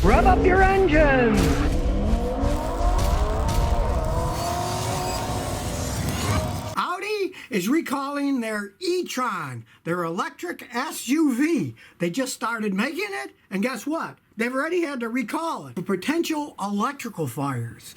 Rev up your engines! Audi is recalling their e-tron, their electric SUV. They just started making it, and guess what? They've already had to recall it for potential electrical fires.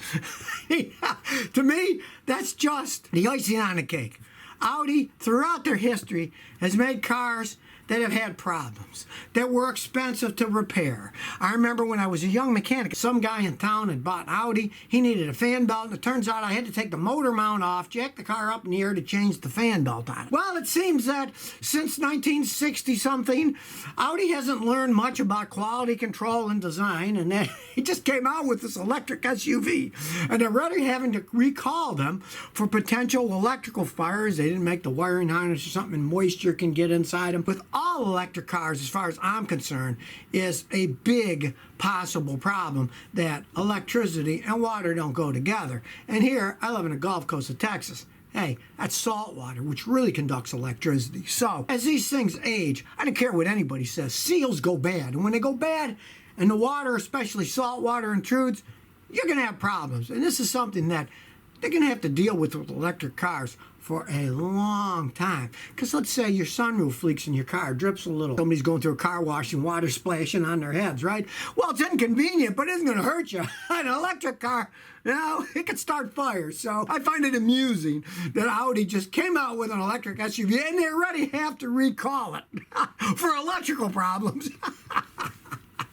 Yeah, to me, that's just the icing on the cake. Audi, throughout their history, has made cars that have had problems, that were expensive to repair. I remember when I was a young mechanic, some guy in town had bought an Audi. He needed a fan belt, and it turns out I had to take the motor mount off, jack the car up in the air to change the fan belt on it. Well, it seems that since 1960-something, Audi hasn't learned much about quality control and design, and then he just came out with this electric SUV. And they're already having to recall them for potential electrical fires. They didn't make the wiring harness or something, and moisture can get inside them. With all electric cars, as far as I'm concerned, is a big possible problem that electricity and water don't go together. And here, I live in the Gulf Coast of Texas. Hey, that's salt water, which really conducts electricity. So, as these things age, I don't care what anybody says, seals go bad. And when they go bad, and the water, especially salt water, intrudes, you're going to have problems. And this is something that they're going to have to deal with electric cars for a long time. Because let's say your sunroof leaks in your car, drips a little. Somebody's going through a car wash and water splashing on their heads, right? Well, it's inconvenient, but it isn't going to hurt you. An electric car, you know, it could start fires. So I find it amusing that Audi just came out with an electric SUV and they already have to recall it for electrical problems.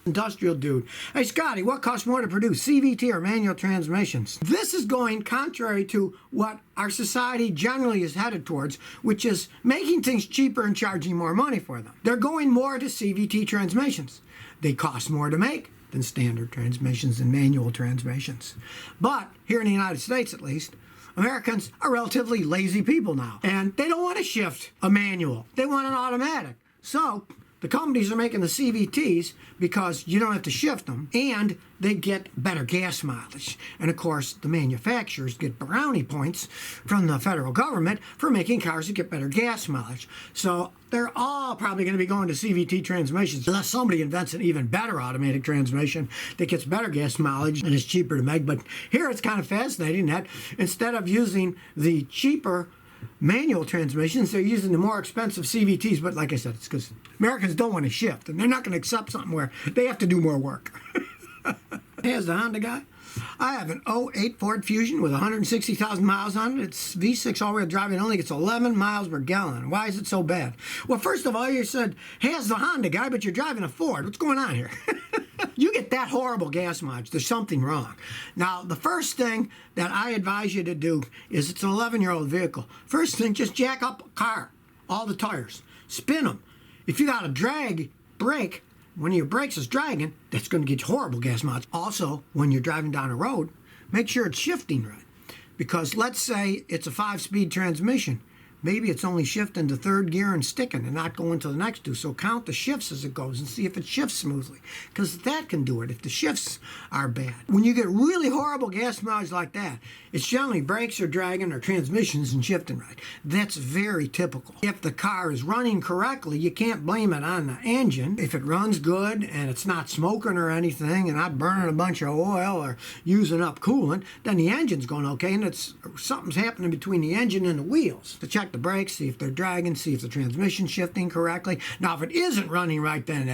Industrial dude. Hey, Scotty, what costs more to produce, CVT or manual transmissions? This is going contrary to what our society generally is headed towards, which is making things cheaper and charging more money for them. They're going more to CVT transmissions. They cost more to make than standard transmissions and manual transmissions. But here in the United States, at least, Americans are relatively lazy people now, and they don't want to shift a manual. They want an automatic. So the companies are making the CVTs because you don't have to shift them, and they get better gas mileage. And of course, the manufacturers get brownie points from the federal government for making cars that get better gas mileage. So they're all probably going to be going to CVT transmissions unless somebody invents an even better automatic transmission that gets better gas mileage and is cheaper to make. But here it's kind of fascinating that instead of using the cheaper manual transmissions, they're using the more expensive CVTs. But like I said, it's because Americans don't want to shift, and they're not going to accept something where they have to do more work. Here's the Honda guy. I have an '08 Ford Fusion with 160,000 miles on it. It's V6 all-wheel drive. It only gets 11 miles per gallon. Why is it so bad? Well, first of all, you said, here's the Honda guy, but you're driving a Ford. What's going on here? You get that horrible gas mileage, there's something wrong. Now, the first thing that I advise you to do is, it's an 11-year-old vehicle. First thing, just jack up a car, all the tires, spin them. If you got a drag brake, when your brakes is dragging, that's going to get you horrible gas mileage. Also, when you're driving down a road, make sure it's shifting right. Because let's say it's a 5-speed transmission. Maybe it's only shifting to third gear and sticking and not going to the next two. So count the shifts as it goes and see if it shifts smoothly, because that can do it if the shifts are bad. When you get really horrible gas mileage like that, it's generally brakes are dragging or transmissions and shifting right. That's very typical. If the car is running correctly, you can't blame it on the engine. If it runs good and it's not smoking or anything and not burning a bunch of oil or using up coolant, then the engine's going okay, and something's happening between the engine and the wheels. To check the brakes, see if they're dragging, see if the transmission's shifting correctly. Now, if it isn't running right, then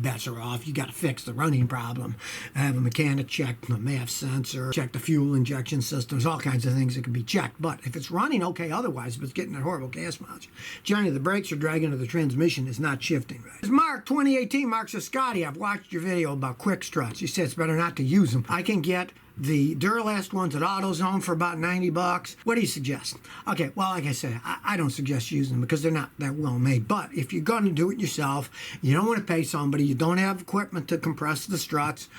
bets are off. You got to fix the running problem. Have a mechanic check the MAF sensor, check the fuel injection system. There's all kinds of things that can be checked. But if it's running okay otherwise, if it's getting that horrible gas mileage, generally the brakes are dragging or the transmission is not shifting right. It's Mark, 2018. Mark says, Scotty, I've watched your video about quick struts. You said it's better not to use them. I can get the Duralast ones at AutoZone for about $90. What do you suggest? Okay, well, like I say, I don't suggest using them because they're not that well made. But if you're going to do it yourself, you don't want to pay somebody, you don't have equipment to compress the struts,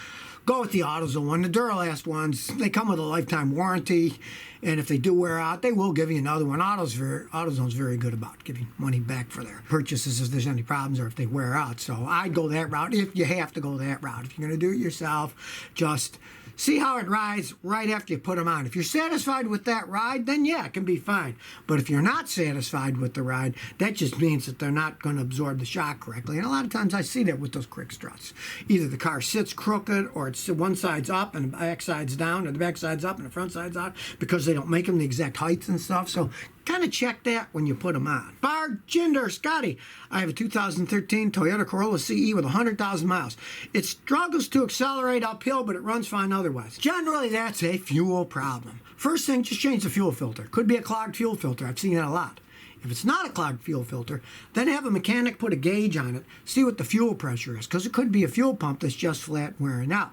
go with the AutoZone one. The Duralast ones, they come with a lifetime warranty, And if they do wear out, they will give you another one. AutoZone's very good about giving money back for their purchases if there's any problems or if they wear out. So I'd go that route if you have to go that route. If you're going to do it yourself, just see how it rides right after you put them on. If you're satisfied with that ride, then yeah, it can be fine. But if you're not satisfied with the ride, that just means that they're not going to absorb the shock correctly. And a lot of times I see that with those quick struts. Either the car sits crooked, or it's one side's up and the back side's down, or the back side's up and the front side's out, because they don't make them the exact heights and stuff. So kind of check that when you put them on. Barjinder Scotty, I have a 2013 Toyota Corolla CE with 100,000 miles. It struggles to accelerate uphill, but it runs fine otherwise. Generally, that's a fuel problem. First thing, just change the fuel filter. Could be a clogged fuel filter. I've seen that a lot. If it's not a clogged fuel filter, then have a mechanic put a gauge on it, see what the fuel pressure is, because it could be a fuel pump that's just flat wearing out.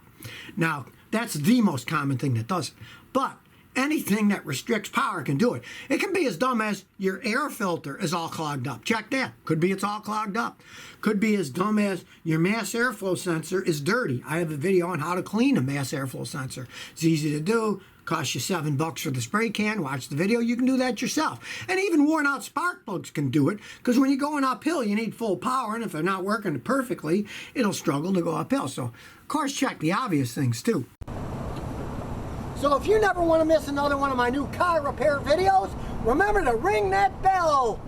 Now, that's the most common thing that does it. But anything that restricts power can do it. It can be as dumb as your air filter is all clogged up. Check that. Could be it's all clogged up. Could be as dumb as your mass airflow sensor is dirty. I have a video on how to clean a mass airflow sensor. It's easy to do. Costs you $7 for the spray can. Watch the video. You can do that yourself. And even worn out spark plugs can do it, because when you're going uphill, you need full power, and if they're not working perfectly, it'll struggle to go uphill. So, of course, check the obvious things too. So if you never want to miss another one of my new car repair videos, remember to ring that bell.